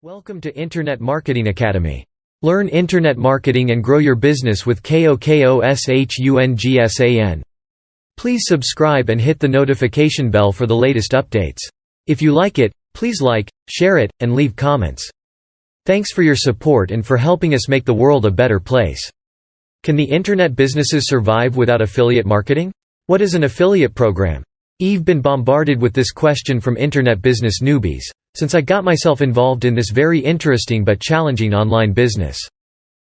Welcome to Internet Marketing Academy. Learn internet marketing and grow your business with KOKOSHUNGSAN. Please subscribe and hit the notification bell for the latest updates. If you like it, please like, share it, and leave comments. Thanks for your support and for helping us make the world a better place. Can the internet businesses survive without affiliate marketing? What is an affiliate program? I've been bombarded with this question from internet business newbies, since I got myself involved in this very interesting but challenging online business.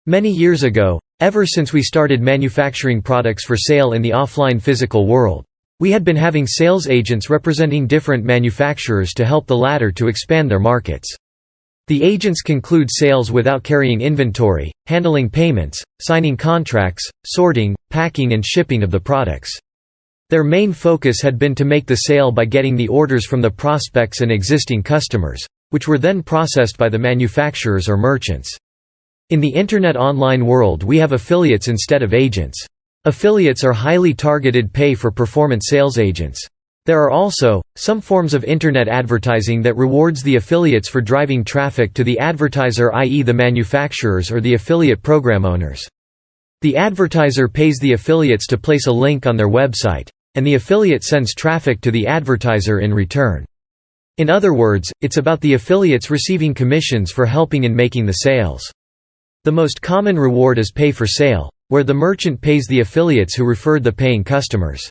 Many years ago, ever since we started manufacturing products for sale in the offline physical world, we had been having sales agents representing different manufacturers to help the latter to expand their markets. The agents conclude sales without carrying inventory, handling payments, signing contracts, sorting, packing and shipping of the products. Their main focus had been to make the sale by getting the orders from the prospects and existing customers, which were then processed by the manufacturers or merchants. In the Internet online world we have affiliates instead of agents. Affiliates are highly targeted pay-for-performance sales agents. There are also some forms of Internet advertising that rewards the affiliates for driving traffic to the advertiser, i.e. the manufacturers or the affiliate program owners. The advertiser pays the affiliates to place a link on their website, and the affiliate sends traffic to the advertiser in return. In other words, it's about the affiliates receiving commissions for helping in making the sales. The most common reward is pay for sale, where the merchant pays the affiliates who referred the paying customers.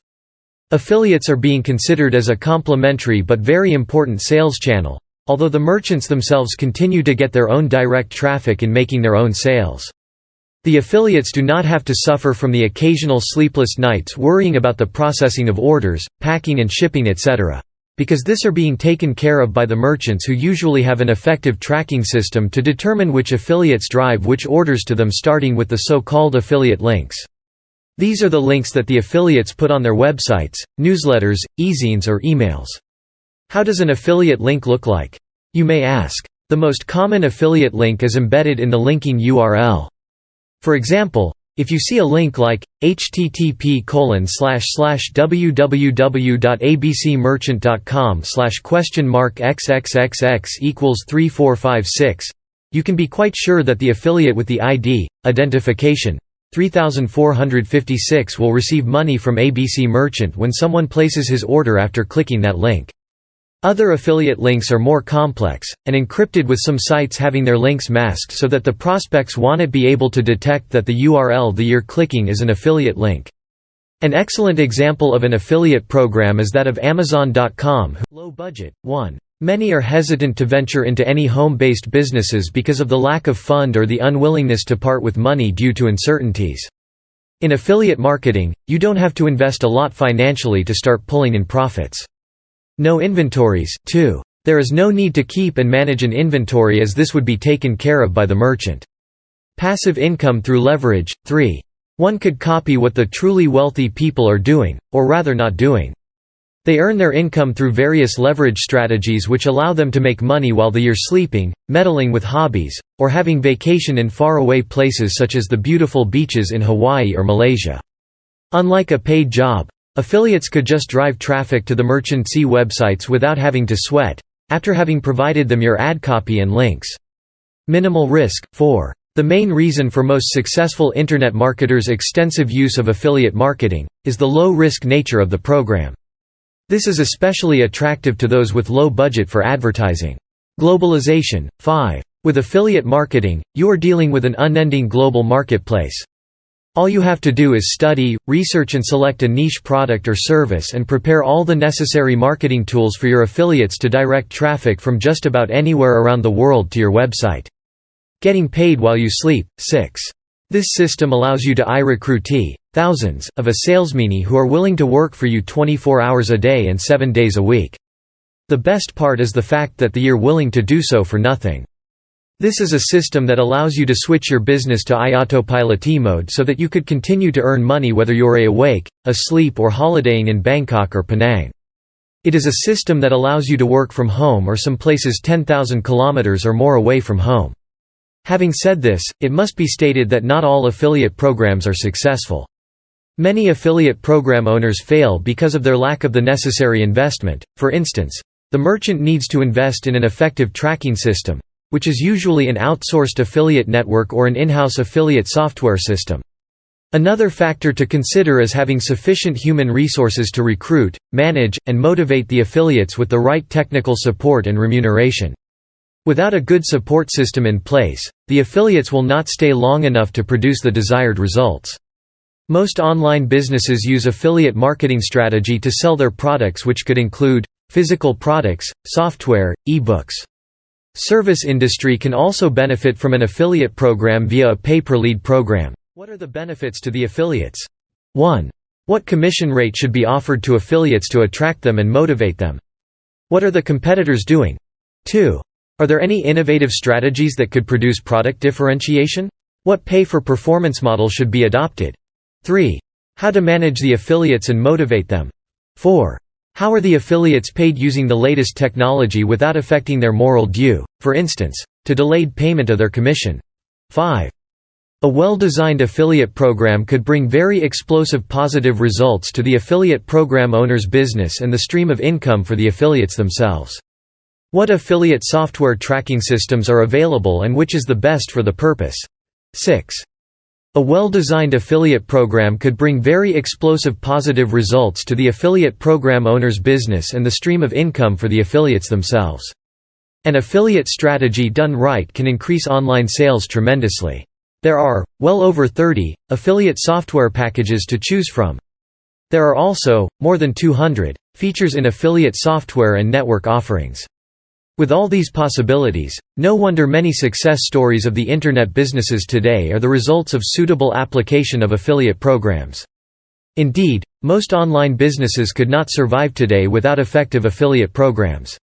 Affiliates are being considered as a complementary but very important sales channel, although the merchants themselves continue to get their own direct traffic in making their own sales. The affiliates do not have to suffer from the occasional sleepless nights worrying about the processing of orders, packing and shipping etc., because this are being taken care of by the merchants who usually have an effective tracking system to determine which affiliates drive which orders to them, starting with the so-called affiliate links. These are the links that the affiliates put on their websites, newsletters, e-zines or emails. How does an affiliate link look like? You may ask. The most common affiliate link is embedded in the linking URL. For example, if you see a link like http://www.abcmerchant.com/?xxxx equals 3456, you can be quite sure that the affiliate with the ID, identification, 3456 will receive money from ABC Merchant when someone places his order after clicking that link. Other affiliate links are more complex, and encrypted, with some sites having their links masked so that the prospects won't be able to detect that the URL you're clicking is an affiliate link. An excellent example of an affiliate program is that of Amazon.com. Low budget. 1. Many are hesitant to venture into any home-based businesses because of the lack of fund or the unwillingness to part with money due to uncertainties. In affiliate marketing, you don't have to invest a lot financially to start pulling in profits. No inventories. 2. There is no need to keep and manage an inventory, as this would be taken care of by the merchant. Passive income through leverage. 3. One could copy what the truly wealthy people are doing, or rather not doing. They earn their income through various leverage strategies which allow them to make money while they're sleeping, meddling with hobbies, or having vacation in faraway places such as the beautiful beaches in Hawaii or Malaysia. Unlike a paid job, affiliates could just drive traffic to the merchant's websites without having to sweat, after having provided them your ad copy and links. Minimal risk. 4. The main reason for most successful internet marketers' extensive use of affiliate marketing is the low-risk nature of the program. This is especially attractive to those with low budget for advertising. Globalization. 5. With affiliate marketing, you are dealing with an unending global marketplace. All you have to do is study, research and select a niche product or service and prepare all the necessary marketing tools for your affiliates to direct traffic from just about anywhere around the world to your website. Getting paid while you sleep. 6. This system allows you to recruit thousands of a salesmen who are willing to work for you 24 hours a day and 7 days a week. The best part is the fact that you're willing to do so for nothing. This is a system that allows you to switch your business to autopilot mode so that you could continue to earn money whether you're awake, asleep or holidaying in Bangkok or Penang. It is a system that allows you to work from home or some places 10,000 kilometers or more away from home. Having said this, it must be stated that not all affiliate programs are successful. Many affiliate program owners fail because of their lack of the necessary investment. For instance, the merchant needs to invest in an effective tracking system, which is usually an outsourced affiliate network or an in-house affiliate software system. Another factor to consider is having sufficient human resources to recruit, manage, and motivate the affiliates with the right technical support and remuneration. Without a good support system in place, the affiliates will not stay long enough to produce the desired results. Most online businesses use affiliate marketing strategy to sell their products, which could include physical products, software, ebooks. Service industry can also benefit from an affiliate program via a pay-per-lead program. What are the benefits to the affiliates? 1. What commission rate should be offered to affiliates to attract them and motivate them? What are the competitors doing? 2. Are there any innovative strategies that could produce product differentiation? What pay-for-performance model should be adopted? 3. How to manage the affiliates and motivate them? 4. How are the affiliates paid using the latest technology without affecting their moral due, for instance, to delayed payment of their commission? 5. A well-designed affiliate program could bring very explosive positive results to the affiliate program owner's business and the stream of income for the affiliates themselves. What affiliate software tracking systems are available and which is the best for the purpose? 6. A well-designed affiliate program could bring very explosive positive results to the affiliate program owner's business and the stream of income for the affiliates themselves. An affiliate strategy done right can increase online sales tremendously. There are, well over 30, affiliate software packages to choose from. There are also, more than 200, features in affiliate software and network offerings. With all these possibilities, no wonder many success stories of the Internet businesses today are the results of suitable application of affiliate programs. Indeed, most online businesses could not survive today without effective affiliate programs.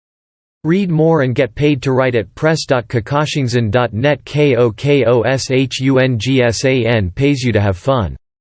Read more and get paid to write at press.kokoshungsan.net. KOKOSHUNGSAN pays you to have fun.